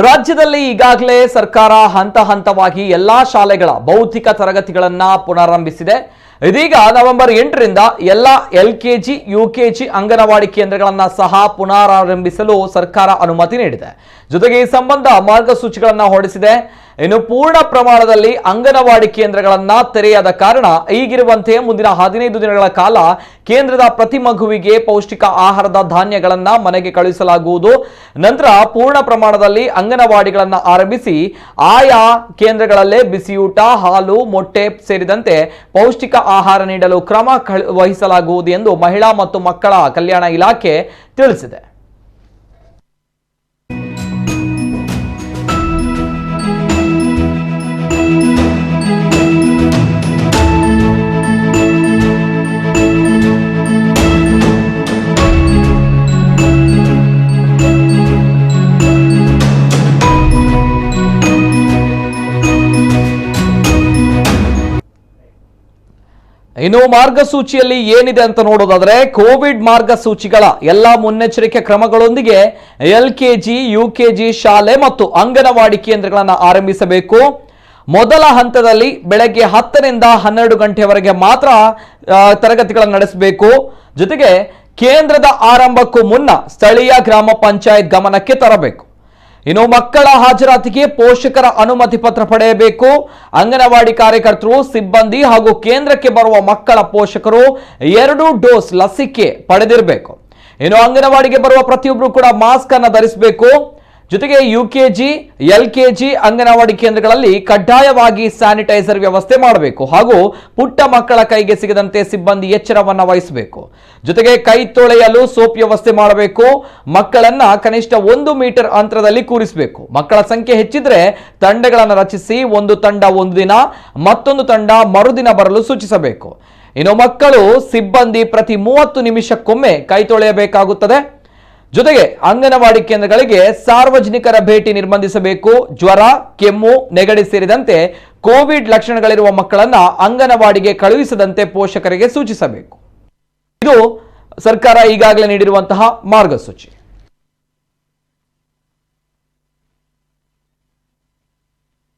ರಾಜ್ಯದಲ್ಲಿ ಈಗಾಗಲೇ ಸರ್ಕಾರ ಹಂತ ಹಂತವಾಗಿ ಎಲ್ಲಾ ಶಾಲೆಗಳ ಭೌತಿಕ ತರಗತಿಗಳನ್ನು ಪುನರಾರಂಭಿಸಿದೆ. ಇದೀಗ ನವೆಂಬರ್ 8ರಿಂದ ಎಲ್ಲ LKG, UKG ಅಂಗನವಾಡಿ ಕೇಂದ್ರಗಳನ್ನು ಸಹ ಪುನರಾರಂಭಿಸಲು ಸರ್ಕಾರ ಅನುಮತಿ ನೀಡಿದೆ. ಜೊತೆಗೆ ಈ ಸಂಬಂಧ ಮಾರ್ಗಸೂಚಿಗಳನ್ನು ಹೊರಡಿಸಿದೆ. ಇನ್ನು ಪೂರ್ಣ ಪ್ರಮಾಣದಲ್ಲಿ ಅಂಗನವಾಡಿ ಕೇಂದ್ರಗಳನ್ನು ತೆರೆಯದ ಕಾರಣ ಈಗಿರುವಂತೆ ಮುಂದಿನ 15 ದಿನಗಳ ಕಾಲ ಕೇಂದ್ರದ ಪ್ರತಿ ಮಗುವಿಗೆ ಪೌಷ್ಟಿಕ ಆಹಾರದ ಧಾನ್ಯಗಳನ್ನು ಮನೆಗೆ ಕಳುಹಿಸಲಾಗುವುದು. ನಂತರ ಪೂರ್ಣ ಪ್ರಮಾಣದಲ್ಲಿ ಅಂಗನವಾಡಿಗಳನ್ನು ಆರಂಭಿಸಿ ಆಯಾ ಕೇಂದ್ರಗಳಲ್ಲೇ ಬಿಸಿಯೂಟ, ಹಾಲು, ಮೊಟ್ಟೆ ಸೇರಿದಂತೆ ಪೌಷ್ಟಿಕ ಆಹಾರ ನೀಡಲು ಕ್ರಮ ವಹಿಸಲಾಗುವುದು ಎಂದು ಮಹಿಳಾ ಮತ್ತು ಮಕ್ಕಳ ಕಲ್ಯಾಣ ಇಲಾಖೆ ತಿಳಿಸಿದೆ. ಇನ್ನು ಮಾರ್ಗಸೂಚಿಯಲ್ಲಿ ಏನಿದೆ ಅಂತ ನೋಡೋದಾದ್ರೆ, ಕೋವಿಡ್ ಮಾರ್ಗಸೂಚಿಗಳ ಎಲ್ಲ ಮುನ್ನೆಚ್ಚರಿಕೆ ಕ್ರಮಗಳೊಂದಿಗೆ LKG, UKG ಶಾಲೆ ಮತ್ತು ಅಂಗನವಾಡಿ ಕೇಂದ್ರಗಳನ್ನು ಆರಂಭಿಸಬೇಕು. ಮೊದಲ ಹಂತದಲ್ಲಿ ಬೆಳಗ್ಗೆ 10ರಿಂದ 12 ಗಂಟೆವರೆಗೆ ಮಾತ್ರ ತರಗತಿಗಳನ್ನು ನಡೆಸಬೇಕು. ಜೊತೆಗೆ ಕೇಂದ್ರದ ಆರಂಭಕ್ಕೂ ಮುನ್ನ ಸ್ಥಳೀಯ ಗ್ರಾಮ ಪಂಚಾಯತ್ ಗಮನಕ್ಕೆ ತರಬೇಕು. ಇನ್ನು ಮಕ್ಕಳ ಹಾಜರಾತಿಗೆ ಪೋಷಕರ ಅನುಮತಿ ಪತ್ರ ಪಡೆಯಬೇಕು. ಅಂಗನವಾಡಿ ಕಾರ್ಯಕರ್ತರು, ಸಿಬ್ಬಂದಿ ಹಾಗೂ ಕೇಂದ್ರಕ್ಕೆ ಬರುವ ಮಕ್ಕಳ ಪೋಷಕರು 2 ಡೋಸ್ ಲಸಿಕೆ ಪಡೆದಿರಬೇಕು. ಇನ್ನು ಅಂಗನವಾಡಿಗೆ ಬರುವ ಪ್ರತಿಯೊಬ್ಬರು ಕೂಡ ಮಾಸ್ಕ್ ಅನ್ನು ಧರಿಸಬೇಕು. ಜೊತೆಗೆ UKG, LKG ಅಂಗನವಾಡಿ ಕೇಂದ್ರಗಳಲ್ಲಿ ಕಡ್ಡಾಯವಾಗಿ ಸ್ಯಾನಿಟೈಸರ್ ವ್ಯವಸ್ಥೆ ಮಾಡಬೇಕು ಹಾಗೂ ಪುಟ್ಟ ಮಕ್ಕಳ ಕೈಗೆ ಸಿಗದಂತೆ ಸಿಬ್ಬಂದಿ ಎಚ್ಚರವನ್ನು ವಹಿಸಬೇಕು. ಜೊತೆಗೆ ಕೈ ತೊಳೆಯಲು ಸೋಪ್ ವ್ಯವಸ್ಥೆ ಮಾಡಬೇಕು. ಮಕ್ಕಳನ್ನ ಕನಿಷ್ಠ 1 ಮೀಟರ್ ಅಂತರದಲ್ಲಿ ಕೂರಿಸಬೇಕು. ಮಕ್ಕಳ ಸಂಖ್ಯೆ ಹೆಚ್ಚಿದ್ರೆ ತಂಡಗಳನ್ನು ರಚಿಸಿ ಒಂದು ತಂಡ ಒಂದು ದಿನ, ಮತ್ತೊಂದು ತಂಡ ಮರುದಿನ ಬರಲು ಸೂಚಿಸಬೇಕು. ಇನ್ನು ಮಕ್ಕಳು, ಸಿಬ್ಬಂದಿ ಪ್ರತಿ 30 ನಿಮಿಷಕ್ಕೊಮ್ಮೆ ಕೈ ತೊಳೆಯಬೇಕಾಗುತ್ತದೆ. ಜೊತೆಗೆ ಅಂಗನವಾಡಿ ಕೇಂದ್ರಗಳಿಗೆ ಸಾರ್ವಜನಿಕರ ಭೇಟಿ ನಿರ್ಬಂಧಿಸಬೇಕು. ಜ್ವರ, ಕೆಮ್ಮು, ನೆಗಡಿ ಸೇರಿದಂತೆ ಕೋವಿಡ್ ಲಕ್ಷಣಗಳಿರುವ ಮಕ್ಕಳನ್ನ ಅಂಗನವಾಡಿಗೆ ಕಳುಹಿಸದಂತೆ ಪೋಷಕರಿಗೆ ಸೂಚಿಸಬೇಕು. ಇದು ಸರ್ಕಾರ ಈಗಾಗಲೇ ನೀಡಿರುವಂತಹ ಮಾರ್ಗಸೂಚಿ.